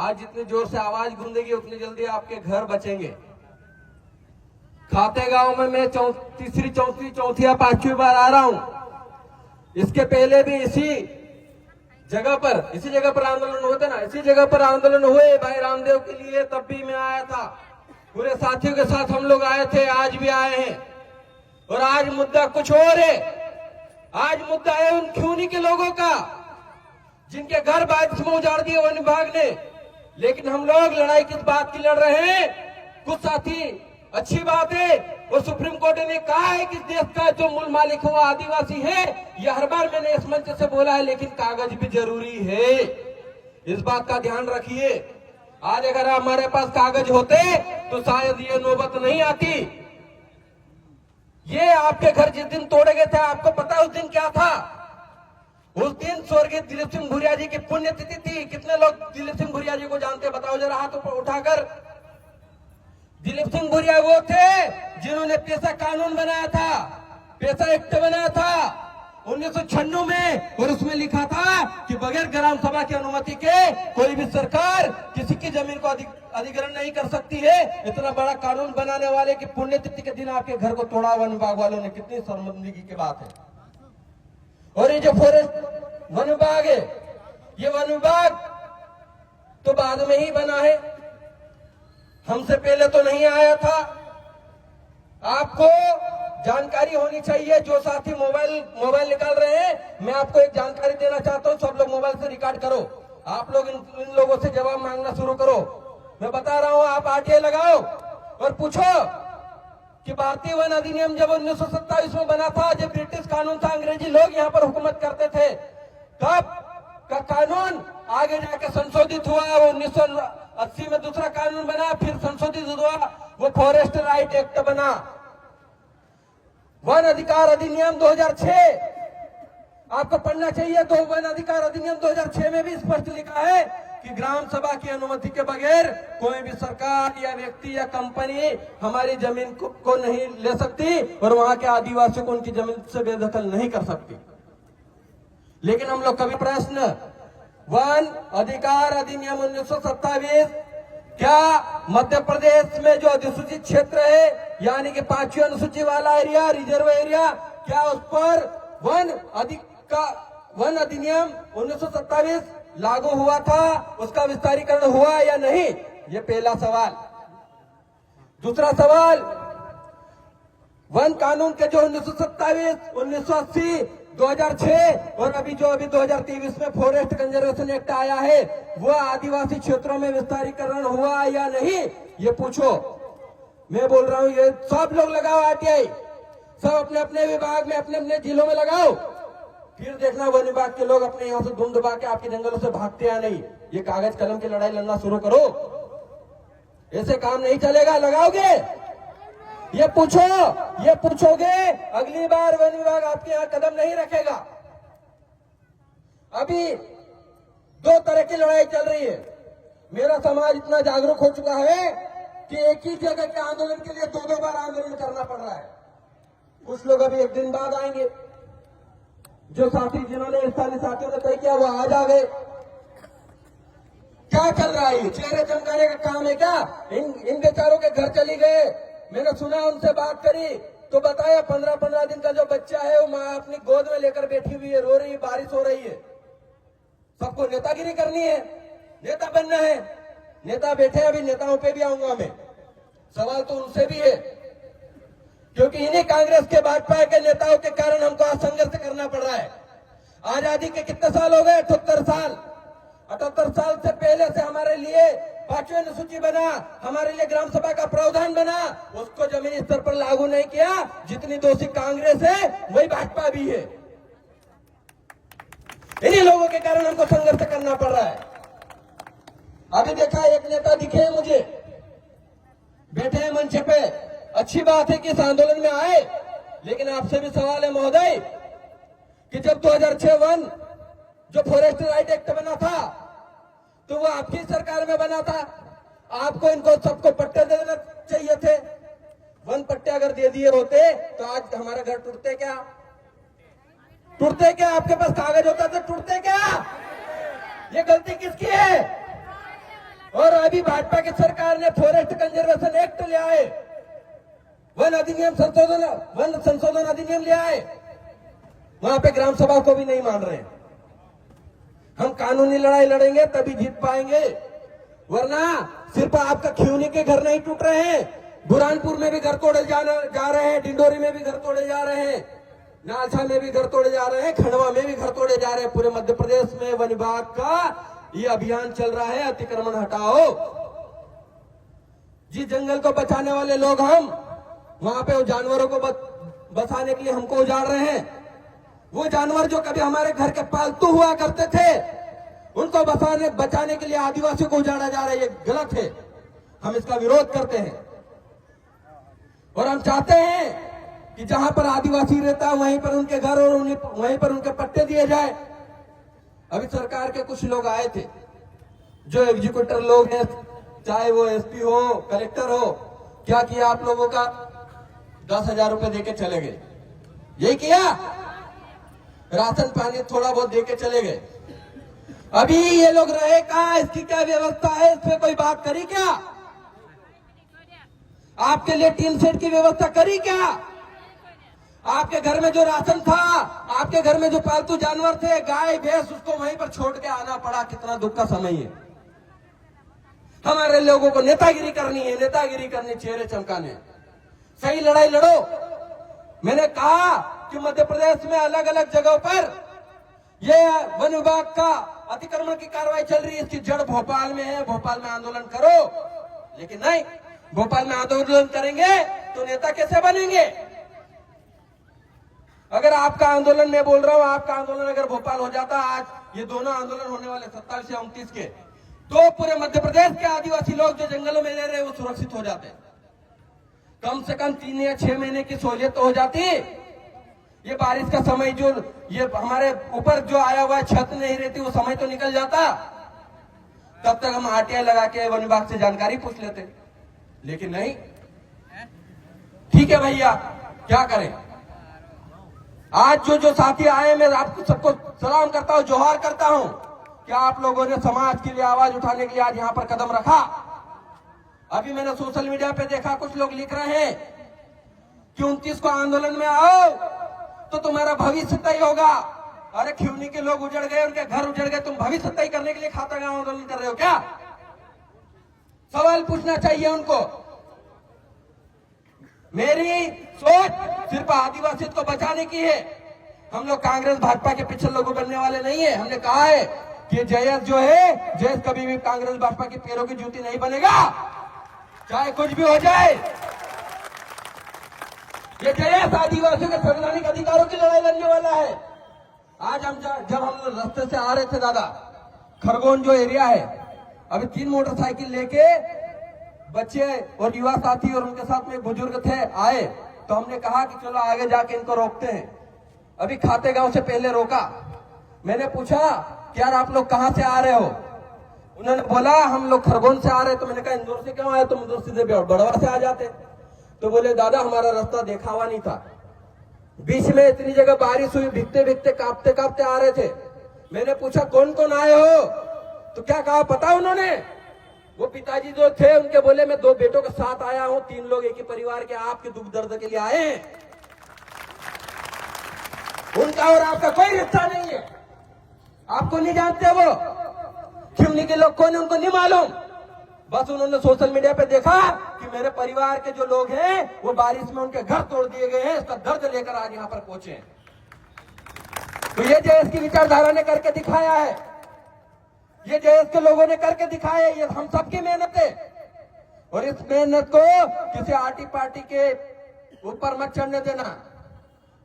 आज जितनी जोर से आवाज गूंजेगी उतनी जल्दी आपके घर बचेंगे। खाते गांव में मैं तीसरी चौथी या पांचवी बार आ रहा हूं। इसके पहले भी इसी जगह पर आंदोलन होते ना, इसी जगह पर आंदोलन हुए भाई रामदेव के लिए, तब भी मैं आया था। पूरे साथियों के साथ हम लोग आए थे, आज भी आए हैं। और आज मुद्दा कुछ और है। आज मुद्दा है उन खूनी के लोगों का जिनके घर बारिश में उजाड़ दिए वन विभाग ने। लेकिन हम लोग लड़ाई किस बात की लड़ रहे हैं? कुछ साथी अच्छी बात है, और सुप्रीम कोर्ट ने कहा है कि देश का जो मूल मालिक है वो आदिवासी है। यह हर बार मैंने इस मंच से बोला है, लेकिन कागज भी जरूरी है, इस बात का ध्यान रखिए। आज अगर हमारे पास कागज होते तो शायद ये नौबत नहीं आती। ये आपके घर जिस दिन तोड़े गए थे, आपको पता है उस दिन क्या था? उस दिन स्वर्गीय दिलीप सिंह भुरिया जी की पुण्यतिथि थी। कितने लोग दिलीप सिंह भुरिया जी को जानते हैं? बताओ जरा हाथ ऊपर उठाकर। दिलीप सिंह भुरिया वो थे जिन्होंने पेशा कानून बनाया था, पेशा एक्ट बनाया था 1996 में, और उसमें लिखा था कि बगैर ग्राम सभा की अनुमति के कोई भी सरकार किसी की जमीन को अधिग्रहण नहीं कर सकती है। इतना बड़ा कानून बनाने वाले की पुण्यतिथि के दिन आपके घर को तोड़ा वन विभाग वालों ने, कितनी शर्मिंदगी की बात है। और ये जो फॉरेस्ट वन विभाग है, ये वन विभाग तो बाद में ही बना है, हमसे पहले तो नहीं आया था। आपको जानकारी होनी चाहिए। जो साथी मोबाइल निकाल रहे हैं, मैं आपको एक जानकारी देना चाहता हूं। सब लोग मोबाइल से रिकॉर्ड करो। आप लोग इन लोगों से जवाब मांगना शुरू करो। मैं बता रहा हूं, आप आरटीआई लगाओ और पूछो कि भारतीय वन अधिनियम जब 1927 में बना था, जब ब्रिटिश कानून था, अंग्रेजी लोग यहाँ पर हुकूमत करते थे, तब का कानून आगे जाके संशोधित हुआ। 1980 में दूसरा कानून बना, फिर संशोधित हुआ, वो फॉरेस्ट राइट एक्ट बना। वन अधिकार अधिनियम 2006 आपको पढ़ना चाहिए। तो वन अधिकार अधिनियम 2006 में भी स्पष्ट लिखा है कि ग्राम सभा की अनुमति के बगैर कोई भी सरकार या व्यक्ति या कंपनी हमारी जमीन को नहीं ले सकती, और वहां के आदिवासियों को उनकी जमीन से बेदखल नहीं कर सकती। लेकिन हम लोग कभी प्रश्न, वन अधिकार अधिनियम 1927, क्या मध्य प्रदेश में जो अधिसूचित क्षेत्र है, यानी कि 5वीं अनुसूची वाला एरिया, रिजर्व एरिया, क्या उस पर वन अधिनियम 1927 लागू हुआ था? उसका विस्तारीकरण हुआ या नहीं? ये पहला सवाल। दूसरा सवाल, वन कानून के जो 1927, 1980, 2006 और अभी 2023 में फॉरेस्ट कंजर्वेशन एक्ट आया है, वो आदिवासी क्षेत्रों में विस्तारीकरण हुआ या नहीं? ये पूछो। मैं बोल रहा हूं, ये सब लोग लगाओ आरटीआई, सब अपने अपने विभाग में, अपने अपने जिलों में लगाओ। फिर देखना वन विभाग के लोग अपने यहां से धुंध दबा के आपके जंगलों से भागते या नहीं। ये कागज कलम की लड़ाई लड़ना शुरू करो, ऐसे काम नहीं चलेगा। लगाओगे? ये पूछोगे, अगली बार वन विभाग आपके यहां कदम नहीं रखेगा। अभी दो तरह की लड़ाई चल रही है। मेरा समाज इतना जागरूक हो चुका है कि एक ही जगह के आंदोलन के लिए दो बार आंदोलन करना पड़ रहा है। कुछ लोग अभी एक दिन बाद आएंगे। जो साथी जिन्होंने स्थानीय साथियों ने तय किया वो आज आ गए। क्या चल रहा है? चेहरे चमकाने का काम है क्या? इन बेचारों के घर चली गए। मैंने सुना, उनसे बात करी तो बताया 15-15 दिन का जो बच्चा है वो माँ अपनी गोद में लेकर बैठी हुई है, रो रही है, बारिश हो रही है। सबको नेतागिरी करनी है, नेता बनना है। नेता बैठे, अभी नेताओं पे भी आऊंगा मैं। सवाल तो उनसे भी है, क्योंकि इन्हीं कांग्रेस के भाजपा के नेताओं के कारण हमको आज संघर्ष करना पड़ रहा है। आजादी के कितने साल हो गए? 78 साल। 78 साल से पहले से हमारे लिए 5वीं अनुसूची बना, हमारे लिए ग्राम सभा का प्रावधान बना, उसको जमीनी स्तर पर लागू नहीं किया। जितनी दोषी कांग्रेस है वही भाजपा भी है। इन्हीं लोगों के कारण हमको संघर्ष करना पड़ रहा है। अभी देखा, एक नेता दिखे मुझे, बैठे हैं मंच पे। अच्छी बात है कि इस आंदोलन में आए, लेकिन आपसे भी सवाल है महोदय कि जब 2006 वन जो फॉरेस्ट राइट एक्ट बना था तो वो आपकी सरकार में बना था। आपको इनको सबको पट्टे देना चाहिए थे। वन पट्टे अगर दे दिए होते तो आज हमारे घर टूटते क्या? टूटते क्या? आपके पास कागज होता तो टूटते क्या? ये गलती किसकी है? और अभी भाजपा की सरकार ने फॉरेस्ट कंजर्वेशन एक्ट ले आए, वन संशोधन अधिनियम ले आए, वहां पे ग्राम सभा को भी नहीं मान रहे हैं। हम कानूनी लड़ाई लड़ेंगे तभी जीत पाएंगे, वरना सिर्फ आपका खियोनी के घर नहीं टूट रहे हैं, बुरहानपुर में भी घर तोड़े जा रहे हैं, डिंडोरी में भी घर तोड़े जा रहे हैं, नालसा में भी घर तोड़े जा रहे हैं, खंडवा में भी घर तोड़े जा रहे हैं। पूरे मध्य प्रदेश में वन विभाग का ये अभियान चल रहा है, अतिक्रमण हटाओ। जिस जंगल को बचाने वाले लोग हम, वहां पे वो जानवरों को बचाने के लिए हमको उजाड़ रहे हैं। वो जानवर जो कभी हमारे घर के पालतू हुआ करते थे, उनको बचाने के लिए आदिवासियों को उजाड़ा जा रहा है। ये गलत है, हम इसका विरोध करते हैं। और हम चाहते हैं कि जहां पर आदिवासी रहता है वहीं पर उनके घर और वहीं पर उनके पट्टे दिए जाए। अभी सरकार के कुछ लोग आए थे, जो एग्जीक्यूटिव लोग हैं, चाहे वो एसपी हो, कलेक्टर हो, क्या किया आप लोगों का? 10,000 रुपए देके चले गए। यही किया, राशन पानी थोड़ा बहुत देके चले गए। अभी ये लोग रहे कहां? इसकी क्या व्यवस्था है? इस पे कोई बात करी क्या? आपके लिए टीन सेट की व्यवस्था करी क्या? आपके घर में जो राशन था, आपके घर में जो पालतू जानवर थे, गाय भैंस, उसको वहीं पर छोड़ के आना पड़ा। कितना दुख का समय है। हमारे लोगों को नेतागिरी करनी है, नेतागिरी करनी, चेहरे चमकाने। सही लड़ाई लड़ो। मैंने कहा कि मध्य प्रदेश में अलग अलग जगहों पर यह वन विभाग का अतिक्रमण की कार्रवाई चल रही है, इसकी जड़ भोपाल में है। भोपाल में आंदोलन करो, लेकिन नहीं, भोपाल में आंदोलन करेंगे तो नेता कैसे बनेंगे? अगर आपका आंदोलन, मैं बोल रहा हूं, आपका आंदोलन अगर भोपाल हो जाता, आज ये दोनों आंदोलन होने वाले 27 या 29 के, तो पूरे मध्य प्रदेश के आदिवासी लोग जो जंगलों में रह रहे वो सुरक्षित हो जाते। कम से कम 3 या 6 महीने की सहूलियत तो हो जाती। ये बारिश का समय जो ये हमारे ऊपर जो आया हुआ है, छत नहीं रहती, वो समय तो निकल जाता। तब तक हम आरटीआई लगा के वन विभाग से जानकारी पूछ लेते, लेकिन नहीं। ठीक है भैया, क्या करें? आज जो साथी आए, मैं आपको सबको सलाम करता हूं, जोहार करता हूं कि आप लोगों ने समाज के लिए आवाज उठाने के लिए आज यहां पर कदम रखा। अभी मैंने सोशल मीडिया पे देखा, कुछ लोग लिख रहे हैं कि 29 को आंदोलन में आओ तो तुम्हारा भविष्य तय होगा। अरे खिवनी के लोग उजड़ गए, उनके घर उजड़ गए, तुम भविष्य तय करने के लिए खाता गांव आंदोलन कर रहे हो क्या? सवाल पूछना चाहिए उनको। मेरी सोच सिर्फ आदिवासी को बचाने की है। हम लोग कांग्रेस भाजपा के पीछे लोग बनने वाले नहीं है। हमने कहा है कि जयस जो है, जयस कभी भी कांग्रेस भाजपा के पैरों की जूती नहीं बनेगा, चाहे कुछ भी हो जाए। ये जयस आदिवासियों के संवैधानिक अधिकारों की लड़ाई लड़ने वाला है। आज हम जब हम रास्ते से आ रहे थे दादा, खरगोन जो एरिया है, अभी 3 मोटरसाइकिल लेके बच्चे और युवा साथी और उनके साथ में बुजुर्ग थे, आए तो हमने कहा कि चलो आगे जाके इनको रोकते हैं। अभी खाते गांव से पहले रोका। मैंने पूछा कि यार आप लोग कहां से आ रहे हो? उन्होंने बोला हम लोग खरगोन से आ रहे। तो मैंने कहा इंदौर से क्यों आए? तुम इंदौर सीधे बड़वा से आ जाते। तो बोले दादा हमारा रास्ता देखा हुआ नहीं था, बीच में इतनी जगह बारिश हुई, भीगते भीगते कांपते कांपते आ रहे थे। मैंने पूछा कौन कौन आए हो? तो क्या कहा पता उन्होंने? वो पिताजी जो थे उनके बोले मैं 2 बेटों के साथ आया हूं, 3 लोग एक ही परिवार के, आपके दुख दर्द के लिए आए हैं। उनका और आपका कोई रिश्ता नहीं है, आपको नहीं जानते। वो खिवनी के लोग कौन है उनको नहीं मालूम। बस उन्होंने सोशल मीडिया पे देखा कि मेरे परिवार के जो लोग हैं वो बारिश में उनके घर तोड़ दिए गए हैं, इसका दर्द लेकर आज यहां पर पहुंचे। तो ये जयस की विचारधारा ने करके दिखाया है, ये जयस के लोगों ने करके दिखाया है। ये हम सबकी मेहनत है और इस मेहनत को किसी आर्टी पार्टी के ऊपर मत चढ़ने देना।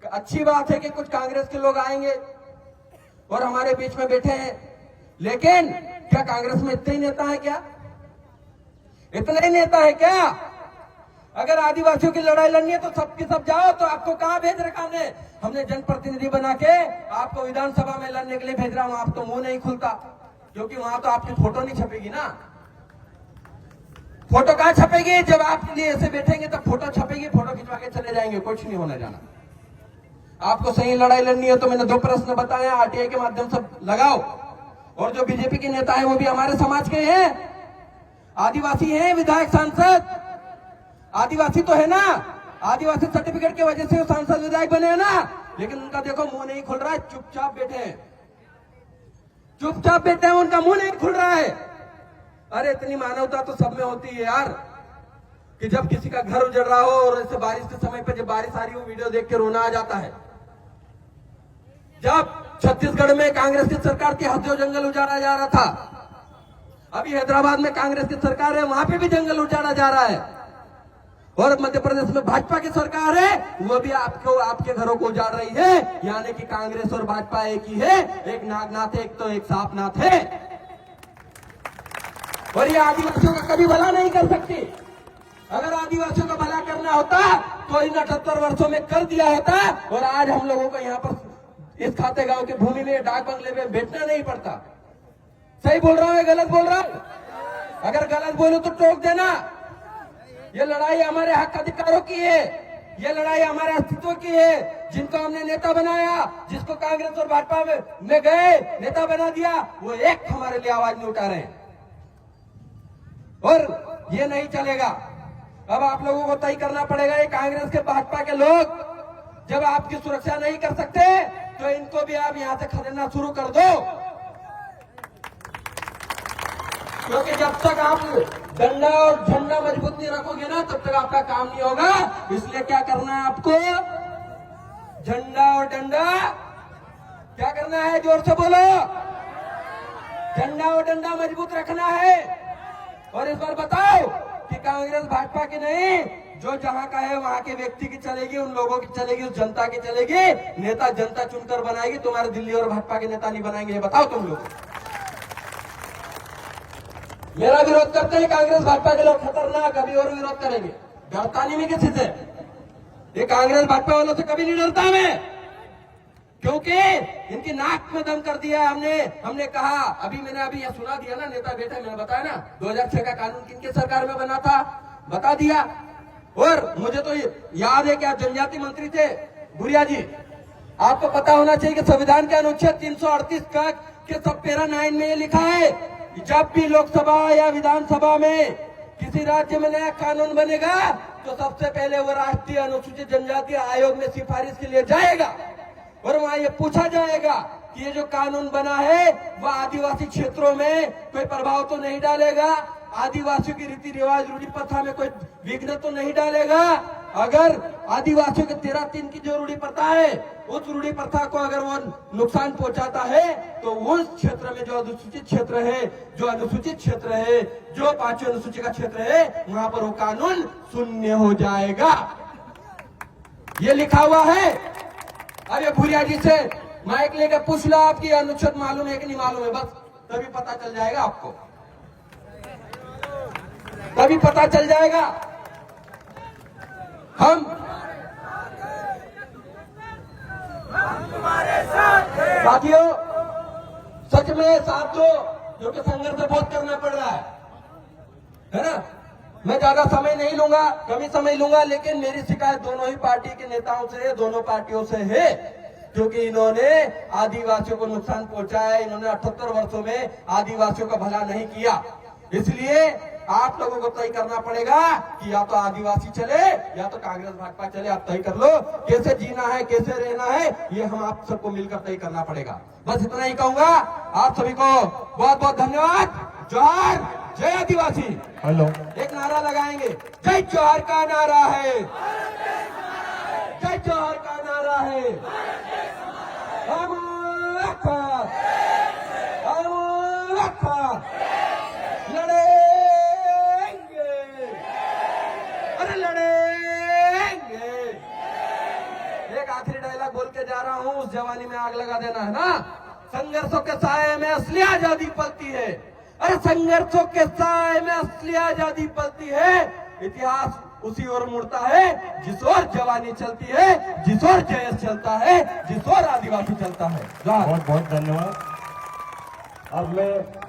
अच्छी बात है कि कुछ कांग्रेस के लोग आएंगे और हमारे बीच में बैठे हैं, लेकिन क्या कांग्रेस में इतने ही नेता है क्या? इतना ही नेता है क्या? अगर आदिवासियों की लड़ाई लड़नी है तो सबकी सब जाओ। तो आपको कहां भेज रखा हमने जनप्रतिनिधि बना के आपको विधानसभा में लड़ने के लिए भेज रहा हूं। आप तो मुंह नहीं खुलता, क्योंकि वहां तो आपकी फोटो नहीं छपेगी ना। फोटो कहां छपेगी? जब आपके लिए ऐसे बैठेंगे तब फोटो छपेगी, फोटो खिंचवा के चले जाएंगे, कुछ नहीं होना जाना। आपको सही लड़ाई लड़नी है तो मैंने 2 प्रश्न बताया, आरटीआई के माध्यम से लगाओ। और जो बीजेपी के नेता है वो भी हमारे समाज के हैं, आदिवासी हैं विधायक सांसद, आदिवासी तो है ना, आदिवासी सर्टिफिकेट की वजह से वो सांसद विधायक बने हैं ना, लेकिन उनका देखो मुंह नहीं खुल रहा है, चुपचाप बैठे हैं, चुपचाप बैठे हैं, उनका मुंह नहीं खुल रहा है। अरे इतनी मानवता तो सब में होती है यार, कि जब किसी का घर उजड़ रहा हो और ऐसे बारिश के समय पे जब बारिश आ रही हो वीडियो देख के रोना आ जाता है। जब छत्तीसगढ़ में कांग्रेस की सरकार थी हथियो जंगल उजाड़ा जा रहा था, अभी हैदराबाद में कांग्रेस की सरकार है वहां पे भी जंगल उजाड़ा जा रहा है, और मध्य प्रदेश में भाजपा की सरकार है वो भी आपके घरों को उजाड़ रही है। यानी कि कांग्रेस और भाजपा एक ही है, एक नागनाथ है, एक तो एक सांपनाथ है, और ये आदिवासियों का कभी भला नहीं कर सकती। अगर आदिवासियों का भला करना होता तो इन 78 वर्षों में कर दिया होता, और आज हम लोगों को यहाँ पर इस खाते गांव की भूमि में डाक बंगले में बैठना नहीं पड़ता। सही बोल रहा हूं या गलत बोल रहा हूं? अगर गलत बोलो तो टोक देना। ये लड़ाई हमारे हक अधिकारों की है, ये लड़ाई हमारे अस्तित्व की है। जिनको हमने नेता बनाया, जिसको कांग्रेस और भाजपा में गए नेता बना दिया, वो एक हमारे लिए आवाज नहीं उठा रहे हैं, और ये नहीं चलेगा। अब आप लोगों को तय करना पड़ेगा, ये कांग्रेस के भाजपा के लोग जब आपकी सुरक्षा नहीं कर सकते तो इनको भी आप यहां से खदेड़ना शुरू कर दो, क्योंकि जब तक आप डंडा और झंडा मजबूत नहीं रखोगे ना तब तक आपका काम नहीं होगा। इसलिए क्या करना है आपको? झंडा और डंडा क्या करना है? जोर से बोलो। झंडा और डंडा मजबूत रखना है। और इस बार बताओ कि कांग्रेस भाजपा की नहीं, जो जहां का है वहां के व्यक्ति की चलेगी, उन लोगों की चलेगी, उस जनता की चलेगी। नेता जनता चुनकर बनाएगी, तुम्हारे दिल्ली और भाजपा के नेता नहीं बनाएंगे। ये बताओ तुम लोग। मेरा विरोध करते हैं कांग्रेस भाजपा के लोग, खतरनाक, अभी और विरोध करेंगे। डरता नहीं मैं किसी से, ये कांग्रेस भाजपा वालों से कभी नहीं डरता मैं, क्योंकि इनकी नाक में दम कर दिया हमने कहा। मैंने अभी यह सुना दिया ना, नेता बैठे, मैंने बताया ना 2006 का कानून किनके सरकार में बना था, बता दिया। और मुझे तो याद है कि आप जनजाति मंत्री थे भूरिया जी, आपको पता होना चाहिए कि संविधान के अनुच्छेद 338 का के सब पैरा 9 में ये लिखा है, जब भी लोकसभा या विधानसभा में किसी राज्य में नया कानून बनेगा तो सबसे पहले वो राष्ट्रीय अनुसूचित जनजाति आयोग में सिफारिश के लिए जाएगा, और वहां ये पूछा जाएगा कि ये जो कानून बना है वह आदिवासी क्षेत्रों में कोई प्रभाव तो नहीं डालेगा, आदिवासियों की रीति रिवाज रूढ़ी प्रथा में कोई विघ्न तो नहीं डालेगा। अगर आदिवासियों के 13-3 की जो रूढ़ी प्रथा है, उस रूढ़ी प्रथा को अगर वो नुकसान पहुंचाता है तो उस क्षेत्र में जो अनुसूचित क्षेत्र है, जो 5वीं अनुसूची का क्षेत्र है, वहां पर वो कानून शून्य हो जाएगा। ये लिखा हुआ है। अब ये भूरिया जी से माइक लेकर पूछ लो आपकी अनुच्छेद मालूम है कि नहीं मालूम है, बस तभी पता चल जाएगा आपको, तभी पता चल जाएगा। हम साथियों सच में साथ दो, जो कि संघर्ष बहुत करना पड़ रहा है ना। मैं ज्यादा समय नहीं लूंगा, कम ही समय लूंगा, लेकिन मेरी शिकायत दोनों ही पार्टी के नेताओं से, दोनों पार्टियों से है, क्योंकि इन्होंने आदिवासियों को नुकसान पहुंचाया। इन्होंने 78 वर्षों में आदिवासियों का भला नहीं किया। इसलिए आप लोगों को तय करना पड़ेगा कि या तो आदिवासी चले या तो कांग्रेस भाजपा चले। आप तय कर लो कैसे जीना है, कैसे रहना है, ये हम आप सबको मिलकर तय करना पड़ेगा। बस इतना ही कहूंगा। आप सभी को बहुत बहुत धन्यवाद। जोहार, जय आदिवासी। हेलो, एक नारा लगाएंगे, जय जोहार का नारा है, जय जोहार का नारा है। लड़ेंगे, अरे लड़ेंगे। एक आखिरी डायलॉग बोल के जा रहा हूं, उस जवानी में आग लगा देना है ना। संघर्षों के साए में असली आजादी पलती है, अरे संघर्षों के साए में असली आजादी पलती है। इतिहास उसी ओर मुड़ता है जिस ओर जवानी चलती है, जिस ओर जयस चलता है, जिस ओर आदिवासी चलता है। बहुत बहुत धन्यवाद। अब मैं